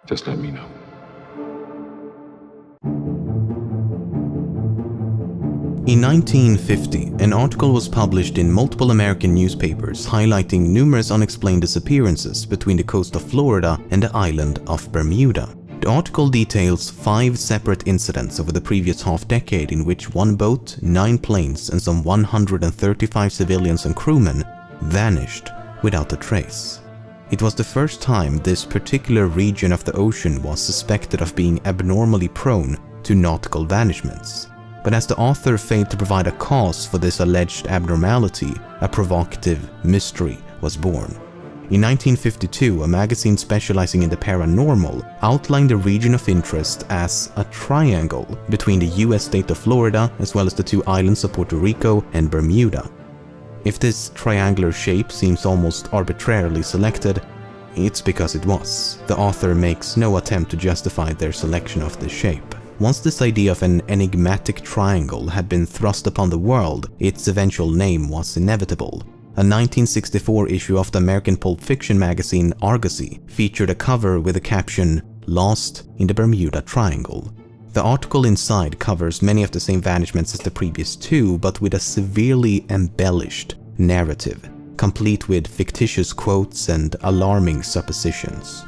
Just let me know. In 1950, an article was published in multiple American newspapers highlighting numerous unexplained disappearances between the coast of Florida and the island of Bermuda. The article details 5 separate incidents over the previous half-decade in which 1 boat, 9 planes, and some 135 civilians and crewmen vanished without a trace. It was the first time this particular region of the ocean was suspected of being abnormally prone to nautical vanishments. But as the author failed to provide a cause for this alleged abnormality, a provocative mystery was born. In 1952, a magazine specializing in the paranormal outlined the region of interest as a triangle between the US state of Florida as well as the 2 islands of Puerto Rico and Bermuda. If this triangular shape seems almost arbitrarily selected, it's because it was. The author makes no attempt to justify their selection of this shape. Once this idea of an enigmatic triangle had been thrust upon the world, its eventual name was inevitable. A 1964 issue of the American pulp fiction magazine Argosy featured a cover with the caption, "Lost in the Bermuda Triangle." The article inside covers many of the same vanishments as the previous 2, but with a severely embellished narrative, complete with fictitious quotes and alarming suppositions.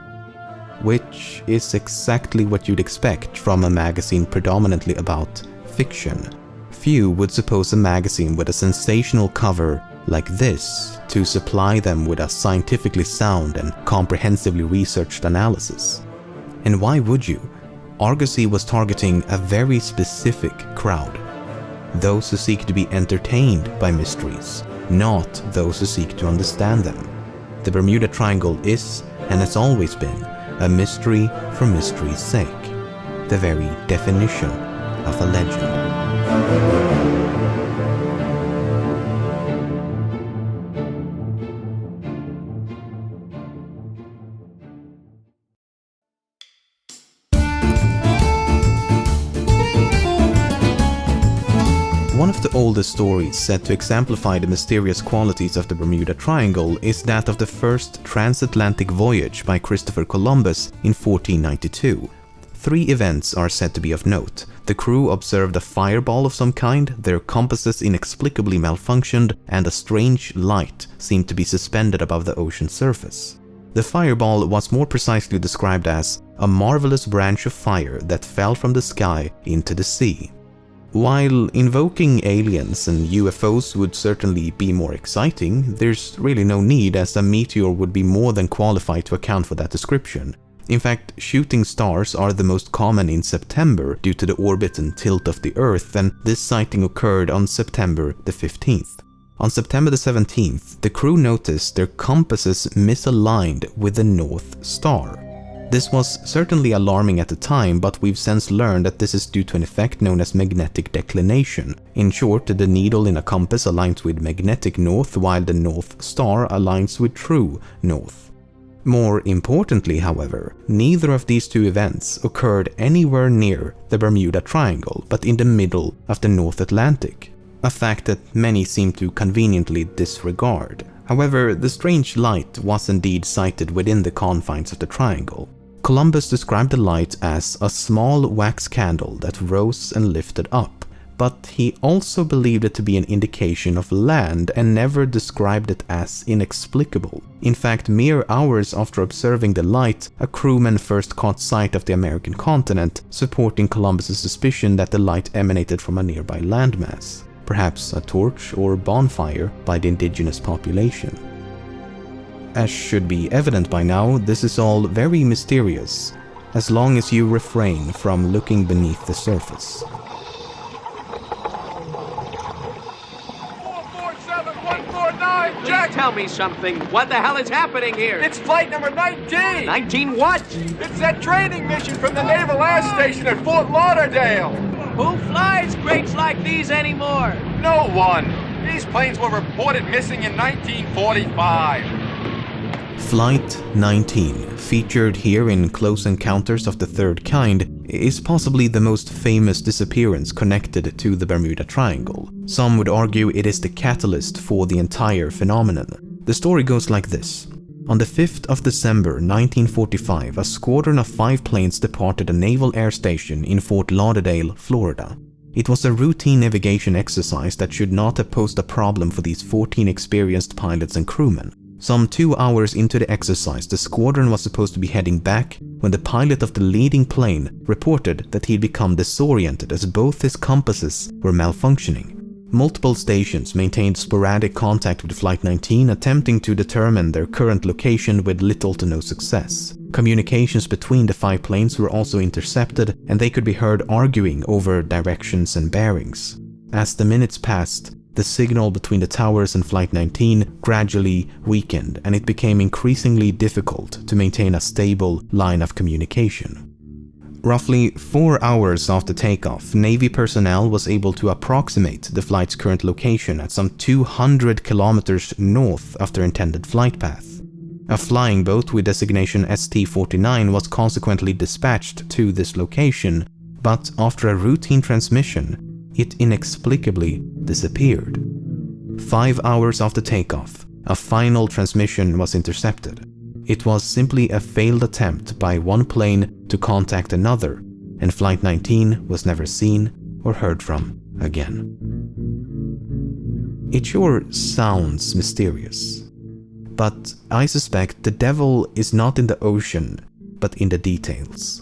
Which is exactly what you'd expect from a magazine predominantly about fiction. Few would suppose a magazine with a sensational cover like this to supply them with a scientifically sound and comprehensively researched analysis. And why would you? Argosy was targeting a very specific crowd. Those who seek to be entertained by mysteries, not those who seek to understand them. The Bermuda Triangle is, and has always been, a mystery for mystery's sake. The very definition of a legend. One of the oldest stories said to exemplify the mysterious qualities of the Bermuda Triangle is that of the first transatlantic voyage by Christopher Columbus in 1492. 3 events are said to be of note. The crew observed a fireball of some kind, their compasses inexplicably malfunctioned, and a strange light seemed to be suspended above the ocean surface. The fireball was more precisely described as a marvelous branch of fire that fell from the sky into the sea. While invoking aliens and UFOs would certainly be more exciting, there's really no need, as a meteor would be more than qualified to account for that description. In fact, shooting stars are the most common in September due to the orbit and tilt of the Earth, and this sighting occurred on September the 15th. On September the 17th, the crew noticed their compasses misaligned with the North Star. This was certainly alarming at the time, but we've since learned that this is due to an effect known as magnetic declination. In short, the needle in a compass aligns with magnetic north, while the North Star aligns with true north. More importantly, however, neither of these 2 events occurred anywhere near the Bermuda Triangle, but in the middle of the North Atlantic, a fact that many seem to conveniently disregard. However, the strange light was indeed sighted within the confines of the triangle. Columbus described the light as a small wax candle that rose and lifted up, but he also believed it to be an indication of land and never described it as inexplicable. In fact, mere hours after observing the light, a crewman first caught sight of the American continent, supporting Columbus's suspicion that the light emanated from a nearby landmass, perhaps a torch or bonfire by the indigenous population. As should be evident by now, this is all very mysterious, as long as you refrain from looking beneath the surface. 447-149, Jack! Tell me something. What the hell is happening here? It's flight number 19! 19 what? It's that training mission from the Naval Air Station at Fort Lauderdale! Who flies crates like these anymore? No one! These planes were reported missing in 1945. Flight 19, featured here in Close Encounters of the Third Kind, is possibly the most famous disappearance connected to the Bermuda Triangle. Some would argue it is the catalyst for the entire phenomenon. The story goes like this. On the 5th of December 1945, a squadron of 5 planes departed a naval air station in Fort Lauderdale, Florida. It was a routine navigation exercise that should not have posed a problem for these 14 experienced pilots and crewmen. Some 2 hours into the exercise, the squadron was supposed to be heading back when the pilot of the leading plane reported that he'd become disoriented as both his compasses were malfunctioning. Multiple stations maintained sporadic contact with Flight 19, attempting to determine their current location with little to no success. Communications between the 5 planes were also intercepted, and they could be heard arguing over directions and bearings. As the minutes passed, the signal between the towers and Flight 19 gradually weakened, and it became increasingly difficult to maintain a stable line of communication. Roughly 4 hours after takeoff, Navy personnel was able to approximate the flight's current location at some 200 kilometers north of their intended flight path. A flying boat with designation ST-49 was consequently dispatched to this location, but after a routine transmission, it inexplicably disappeared. 5 hours after takeoff, a final transmission was intercepted. It was simply a failed attempt by one plane to contact another, and Flight 19 was never seen or heard from again. It sure sounds mysterious, but I suspect the devil is not in the ocean, but in the details.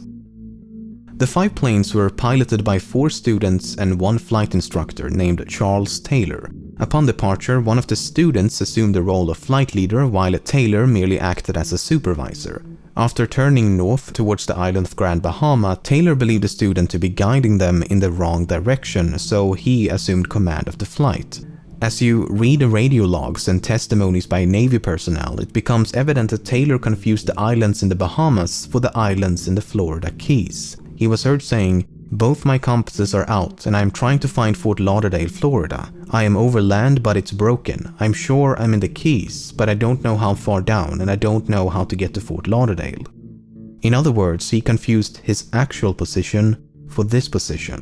The 5 planes were piloted by 4 students and 1 flight instructor named Charles Taylor. Upon departure, one of the students assumed the role of flight leader while Taylor merely acted as a supervisor. After turning north towards the island of Grand Bahama, Taylor believed the student to be guiding them in the wrong direction, so he assumed command of the flight. As you read the radio logs and testimonies by Navy personnel, it becomes evident that Taylor confused the islands in the Bahamas for the islands in the Florida Keys. He was heard saying, "Both my compasses are out and I am trying to find Fort Lauderdale, Florida. I am over land but it's broken. I'm sure I'm in the Keys, but I don't know how far down and I don't know how to get to Fort Lauderdale." In other words, he confused his actual position for this position.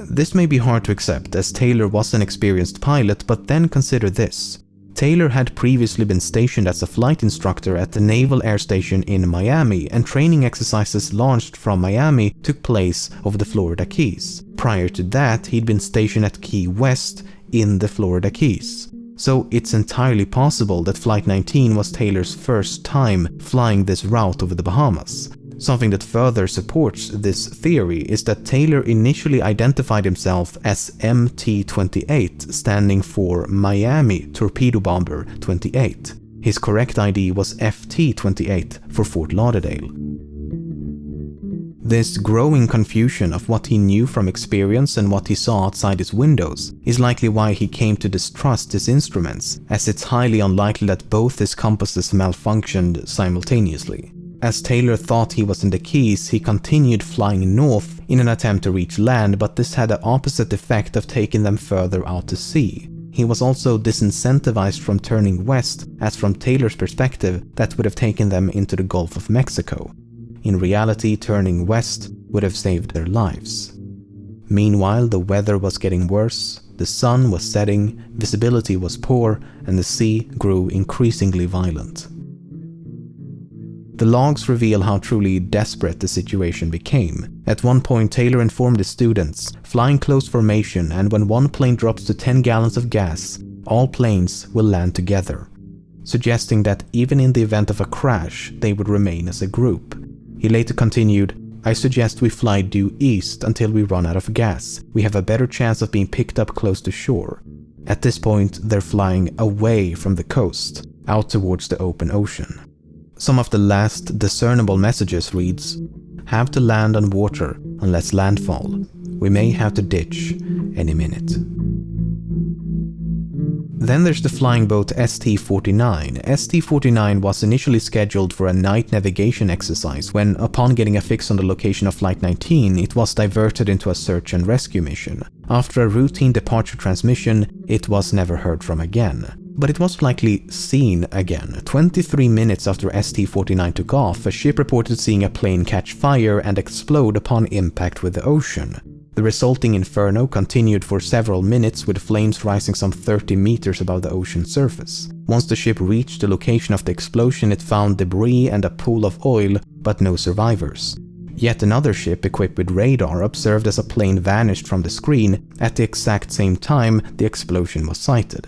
This may be hard to accept as Taylor was an experienced pilot, but then consider this. Taylor had previously been stationed as a flight instructor at the Naval Air Station in Miami, and training exercises launched from Miami took place over the Florida Keys. Prior to that, he'd been stationed at Key West in the Florida Keys. So it's entirely possible that Flight 19 was Taylor's first time flying this route over the Bahamas. Something that further supports this theory is that Taylor initially identified himself as MT-28, standing for Miami Torpedo Bomber 28. His correct ID was FT-28 for Fort Lauderdale. This growing confusion of what he knew from experience and what he saw outside his windows is likely why he came to distrust his instruments, as it's highly unlikely that both his compasses malfunctioned simultaneously. As Taylor thought he was in the Keys, he continued flying north in an attempt to reach land, but this had the opposite effect of taking them further out to sea. He was also disincentivized from turning west, as from Taylor's perspective, that would have taken them into the Gulf of Mexico. In reality, turning west would have saved their lives. Meanwhile, the weather was getting worse, the sun was setting, visibility was poor, and the sea grew increasingly violent. The logs reveal how truly desperate the situation became. At one point, Taylor informed his students, "Flying close formation, and when one plane drops to 10 gallons of gas, all planes will land together," suggesting that even in the event of a crash, they would remain as a group. He later continued, "I suggest we fly due east until we run out of gas. We have a better chance of being picked up close to shore." At this point, they're flying away from the coast, out towards the open ocean. Some of the last discernible messages reads, "Have to land on water unless landfall. We may have to ditch any minute." Then there's the flying boat ST-49. ST-49 was initially scheduled for a night navigation exercise when, upon getting a fix on the location of Flight 19, it was diverted into a search and rescue mission. After a routine departure transmission, it was never heard from again. But it was likely seen again. 23 minutes after ST-49 took off, a ship reported seeing a plane catch fire and explode upon impact with the ocean. The resulting inferno continued for several minutes, with flames rising some 30 meters above the ocean surface. Once the ship reached the location of the explosion, it found debris and a pool of oil, but no survivors. Yet another ship equipped with radar observed as a plane vanished from the screen at the exact same time the explosion was sighted.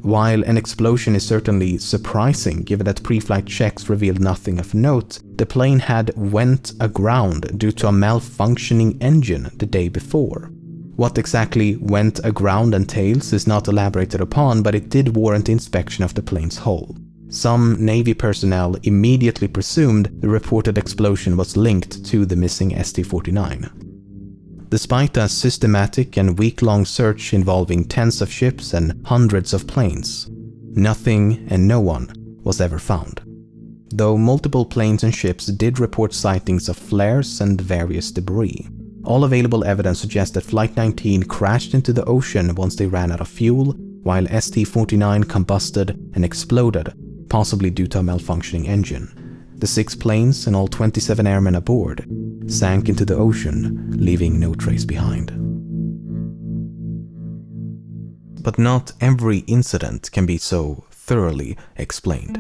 While an explosion is certainly surprising given that pre-flight checks revealed nothing of note, the plane had went aground due to a malfunctioning engine the day before. What exactly went aground entails is not elaborated upon, but it did warrant inspection of the plane's hull. Some Navy personnel immediately presumed the reported explosion was linked to the missing ST-49. Despite a systematic and week-long search involving tens of ships and hundreds of planes, nothing and no one was ever found. Though multiple planes and ships did report sightings of flares and various debris, all available evidence suggests that Flight 19 crashed into the ocean once they ran out of fuel, while ST-49 combusted and exploded, possibly due to a malfunctioning engine. The 6 planes and all 27 airmen aboard sank into the ocean, leaving no trace behind. But not every incident can be so thoroughly explained.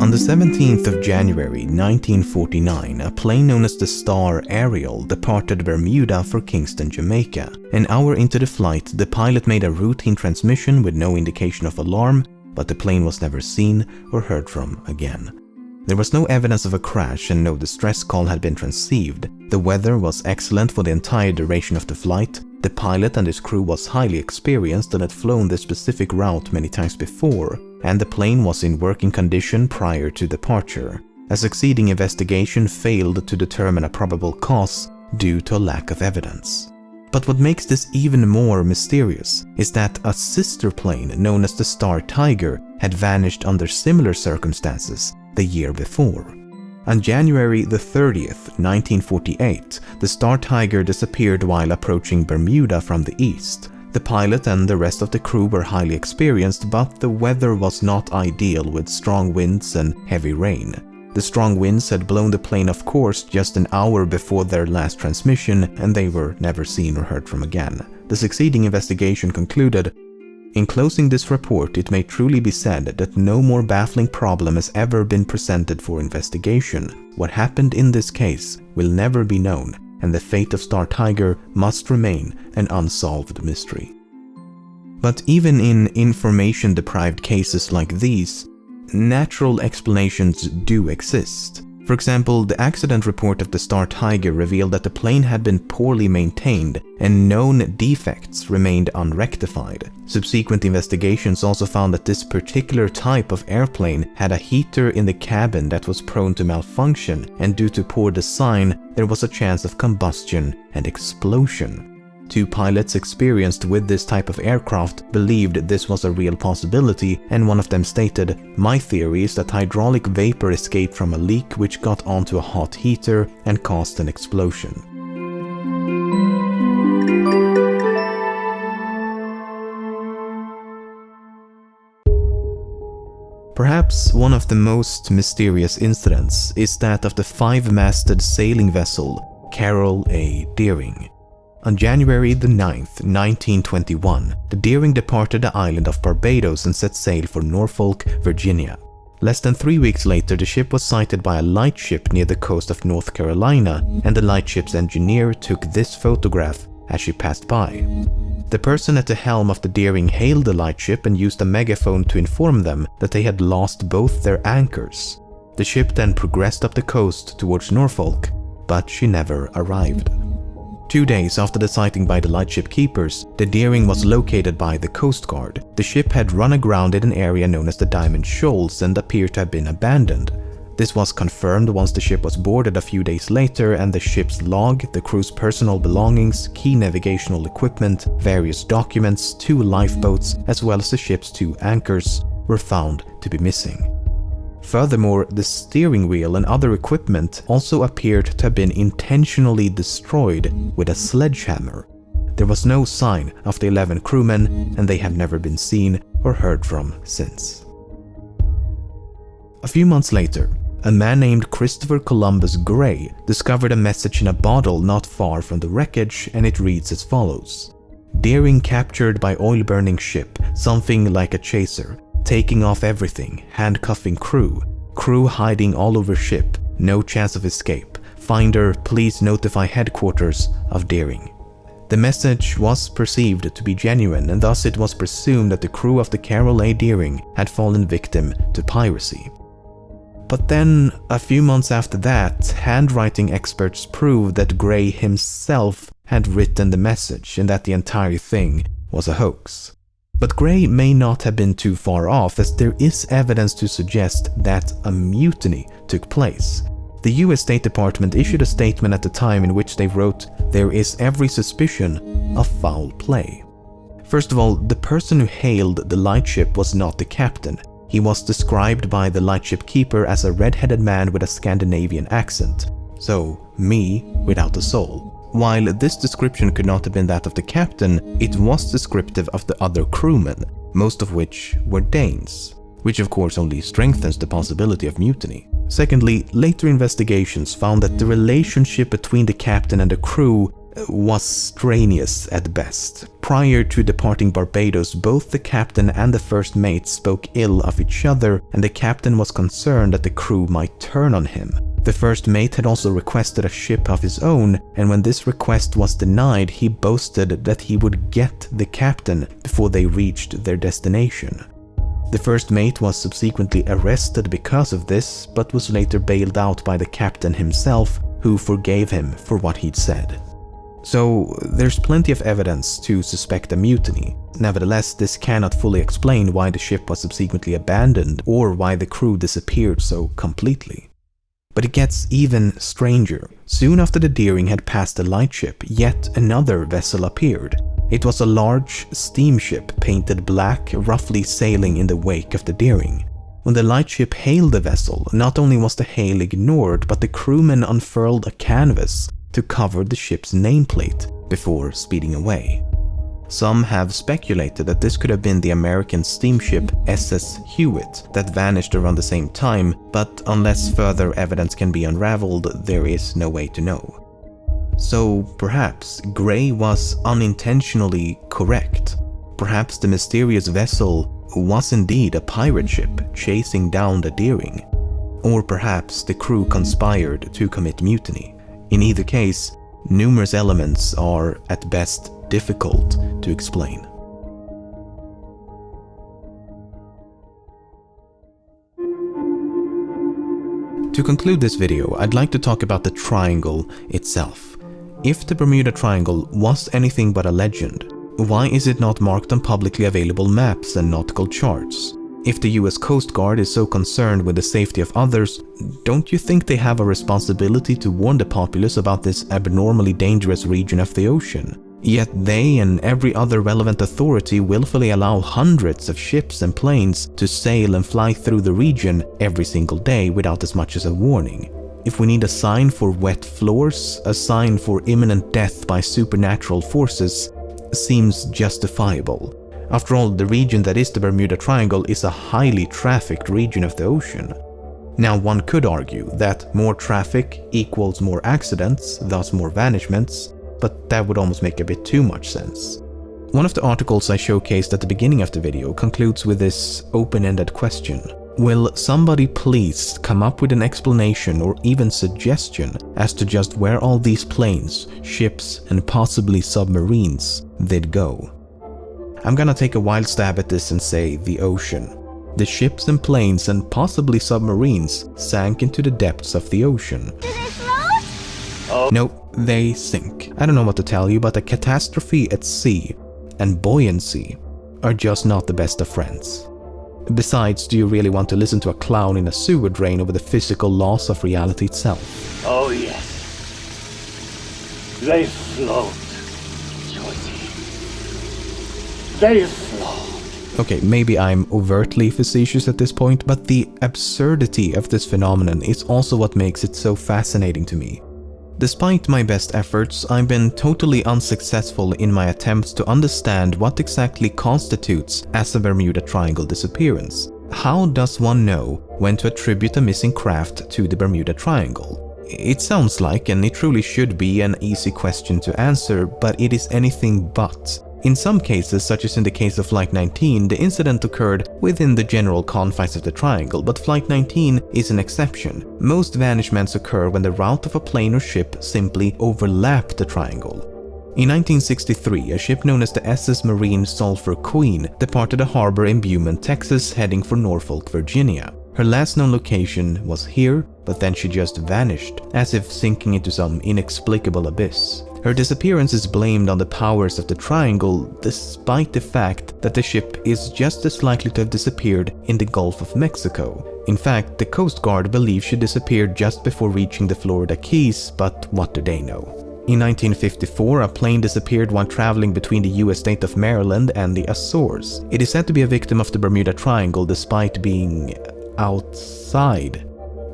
On the 17th of January 1949, a plane known as the Star Ariel departed Bermuda for Kingston, Jamaica. An hour into the flight, the pilot made a routine transmission with no indication of alarm, but the plane was never seen or heard from again. There was no evidence of a crash and no distress call had been received. The weather was excellent for the entire duration of the flight. The pilot and his crew was highly experienced and had flown this specific route many times before, and the plane was in working condition prior to departure. A succeeding investigation failed to determine a probable cause due to a lack of evidence. But what makes this even more mysterious is that a sister plane known as the Star Tiger had vanished under similar circumstances the year before. On January the 30th, 1948, the Star Tiger disappeared while approaching Bermuda from the east. The pilot and the rest of the crew were highly experienced, but the weather was not ideal with strong winds and heavy rain. The strong winds had blown the plane off course just an hour before their last transmission, and they were never seen or heard from again. The succeeding investigation concluded, "In closing this report, it may truly be said that no more baffling problem has ever been presented for investigation. What happened in this case will never be known, and the fate of Star Tiger must remain an unsolved mystery." But even in information-deprived cases like these, natural explanations do exist. For example, the accident report of the Star Tiger revealed that the plane had been poorly maintained and known defects remained unrectified. Subsequent investigations also found that this particular type of airplane had a heater in the cabin that was prone to malfunction, and due to poor design, there was a chance of combustion and explosion. 2 pilots experienced with this type of aircraft believed this was a real possibility, and one of them stated, "My theory is that hydraulic vapor escaped from a leak which got onto a hot heater and caused an explosion." Perhaps one of the most mysterious incidents is that of the 5-masted sailing vessel Carol A. Deering. On January the 9th, 1921, the Deering departed the island of Barbados and set sail for Norfolk, Virginia. Less than 3 weeks later, the ship was sighted by a lightship near the coast of North Carolina, and the lightship's engineer took this photograph as she passed by. The person at the helm of the Deering hailed the lightship and used a megaphone to inform them that they had lost both their anchors. The ship then progressed up the coast towards Norfolk, but she never arrived. 2 days after the sighting by the lightship keepers, the Deering was located by the Coast Guard. The ship had run aground in an area known as the Diamond Shoals and appeared to have been abandoned. This was confirmed once the ship was boarded a few days later, and the ship's log, the crew's personal belongings, key navigational equipment, various documents, 2 lifeboats, as well as the ship's 2 anchors were found to be missing. Furthermore, the steering wheel and other equipment also appeared to have been intentionally destroyed with a sledgehammer. There was no sign of the 11 crewmen, and they have never been seen or heard from since. A few months later, a man named Christopher Columbus Gray discovered a message in a bottle not far from the wreckage, and it reads as follows. Deering captured by oil-burning ship, something like a chaser, taking off everything, handcuffing crew, crew hiding all over ship, no chance of escape. Finder, please notify headquarters of Deering. The message was perceived to be genuine, and thus it was presumed that the crew of the Carroll A. Deering had fallen victim to piracy. But then, a few months after that, handwriting experts proved that Gray himself had written the message and that the entire thing was a hoax. But Gray may not have been too far off, as there is evidence to suggest that a mutiny took place. The US State Department issued a statement at the time in which they wrote, "There is every suspicion of foul play." First of all, the person who hailed the lightship was not the captain. He was described by the lightship keeper as a red-headed man with a Scandinavian accent. So, me without a soul. While this description could not have been that of the captain, it was descriptive of the other crewmen, most of which were Danes, which of course only strengthens the possibility of mutiny. Secondly, later investigations found that the relationship between the captain and the crew was strenuous at best. Prior to departing Barbados, both the captain and the first mate spoke ill of each other, and the captain was concerned that the crew might turn on him. The first mate had also requested a ship of his own, and when this request was denied, he boasted that he would get the captain before they reached their destination. The first mate was subsequently arrested because of this, but was later bailed out by the captain himself, who forgave him for what he'd said. So there's plenty of evidence to suspect a mutiny. Nevertheless, this cannot fully explain why the ship was subsequently abandoned or why the crew disappeared so completely. But it gets even stranger. Soon after the Deering had passed the lightship, yet another vessel appeared. It was a large steamship painted black, roughly sailing in the wake of the Deering. When the lightship hailed the vessel, not only was the hail ignored, but the crewmen unfurled a canvas to cover the ship's nameplate before speeding away. Some have speculated that this could have been the American steamship SS Hewitt that vanished around the same time, but unless further evidence can be unraveled, there is no way to know. So perhaps Gray was unintentionally correct. Perhaps the mysterious vessel was indeed a pirate ship chasing down the Deering. Or perhaps the crew conspired to commit mutiny. In either case, numerous elements are at best difficult to explain. To conclude this video, I'd like to talk about the triangle itself. If the Bermuda Triangle was anything but a legend, why is it not marked on publicly available maps and nautical charts? If the US Coast Guard is so concerned with the safety of others, don't you think they have a responsibility to warn the populace about this abnormally dangerous region of the ocean? Yet they and every other relevant authority willfully allow hundreds of ships and planes to sail and fly through the region every single day without as much as a warning. If we need a sign for wet floors, a sign for imminent death by supernatural forces seems justifiable. After all, the region that is the Bermuda Triangle is a highly trafficked region of the ocean. Now, one could argue that more traffic equals more accidents, thus more vanishments, but that would almost make a bit too much sense. One of the articles I showcased at the beginning of the video concludes with this open-ended question. Will somebody please come up with an explanation or even suggestion as to just where all these planes, ships, and possibly submarines did go? I'm gonna take a wild stab at this and say the ocean. The ships and planes and possibly submarines sank into the depths of the ocean. Do they float? Oh. Nope, they sink. I don't know what to tell you, but a catastrophe at sea and buoyancy are just not the best of friends. Besides, do you really want to listen to a clown in a sewer drain over the physical laws of reality itself? Oh yes. They float, Georgie. They float. Okay, maybe I'm overtly facetious at this point, but the absurdity of this phenomenon is also what makes it so fascinating to me. Despite my best efforts, I've been totally unsuccessful in my attempts to understand what exactly constitutes as a Bermuda Triangle disappearance. how does one know when to attribute a missing craft to the Bermuda Triangle? It sounds like, and it truly should be, an easy question to answer, but it is anything but. In some cases, such as in the case of Flight 19, the incident occurred within the general confines of the triangle, but Flight 19 is an exception. Most vanishments occur when the route of a plane or ship simply overlapped the triangle. In 1963, a ship known as the SS Marine Sulphur Queen departed a harbor in Beaumont, Texas, heading for Norfolk, Virginia. Her last known location was here, but then she just vanished, as if sinking into some inexplicable abyss. Her disappearance is blamed on the powers of the triangle, despite the fact that the ship is just as likely to have disappeared in the Gulf of Mexico. In fact, the Coast Guard believes she disappeared just before reaching the Florida Keys, but what do they know? In 1954, a plane disappeared while traveling between the US state of Maryland and the Azores. It is said to be a victim of the Bermuda Triangle despite being outside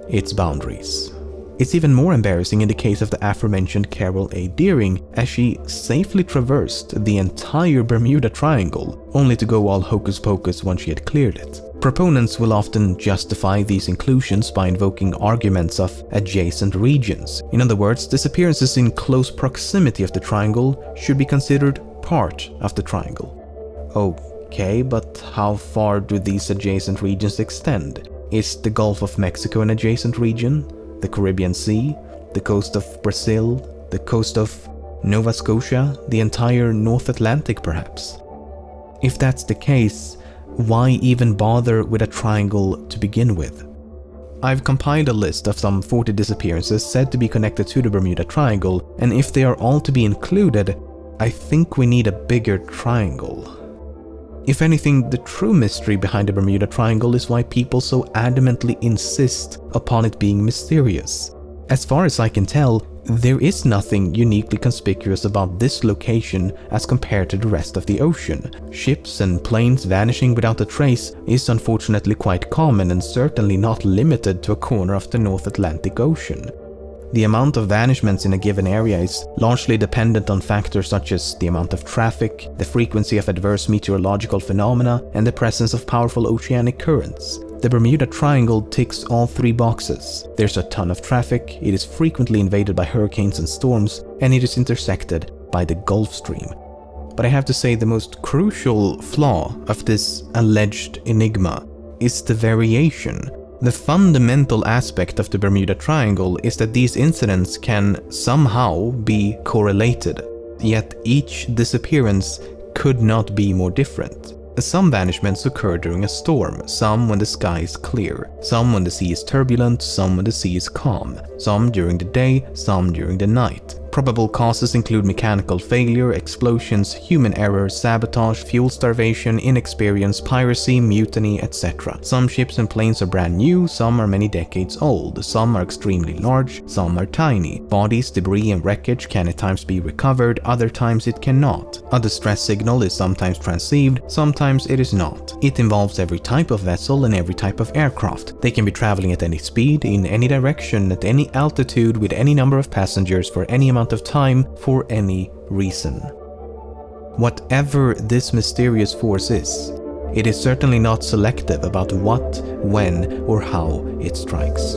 its boundaries. It's even more embarrassing in the case of the aforementioned Carol A. Deering, as she safely traversed the entire Bermuda Triangle, only to go all hocus pocus once she had cleared it. Proponents will often justify these inclusions by invoking arguments of adjacent regions. In other words, disappearances in close proximity of the triangle should be considered part of the triangle. Okay, but how far do these adjacent regions extend? Is the Gulf of Mexico an adjacent region? The Caribbean Sea? The coast of Brazil? The coast of Nova Scotia? The entire North Atlantic, perhaps? If that's the case, why even bother with a triangle to begin with? I've compiled a list of some 40 disappearances said to be connected to the Bermuda Triangle, and if they are all to be included, I think we need a bigger triangle. If anything, the true mystery behind the Bermuda Triangle is why people so adamantly insist upon it being mysterious. As far as I can tell, there is nothing uniquely conspicuous about this location as compared to the rest of the ocean. Ships and planes vanishing without a trace is unfortunately quite common and certainly not limited to a corner of the North Atlantic Ocean. The amount of vanishments in a given area is largely dependent on factors such as the amount of traffic, the frequency of adverse meteorological phenomena, and the presence of powerful oceanic currents. The Bermuda Triangle ticks all three boxes. There's a ton of traffic, it is frequently invaded by hurricanes and storms, and it is intersected by the Gulf Stream. But I have to say the most crucial flaw of this alleged enigma is the variation. The fundamental aspect of the Bermuda Triangle is that these incidents can somehow be correlated, yet each disappearance could not be more different. Some vanishments occur during a storm, some when the sky is clear, some when the sea is turbulent, some when the sea is calm, some during the day, some during the night. Probable causes include mechanical failure, explosions, human error, sabotage, fuel starvation, inexperience, piracy, mutiny, etc. Some ships and planes are brand new, some are many decades old, some are extremely large, some are tiny. Bodies, debris and wreckage can at times be recovered, other times it cannot. A distress signal is sometimes transceived, sometimes it is not. It involves every type of vessel and every type of aircraft. They can be traveling at any speed, in any direction, at any altitude, with any number of passengers for any amount of time, for any reason. Whatever this mysterious force is, it is certainly not selective about what, when, or how it strikes.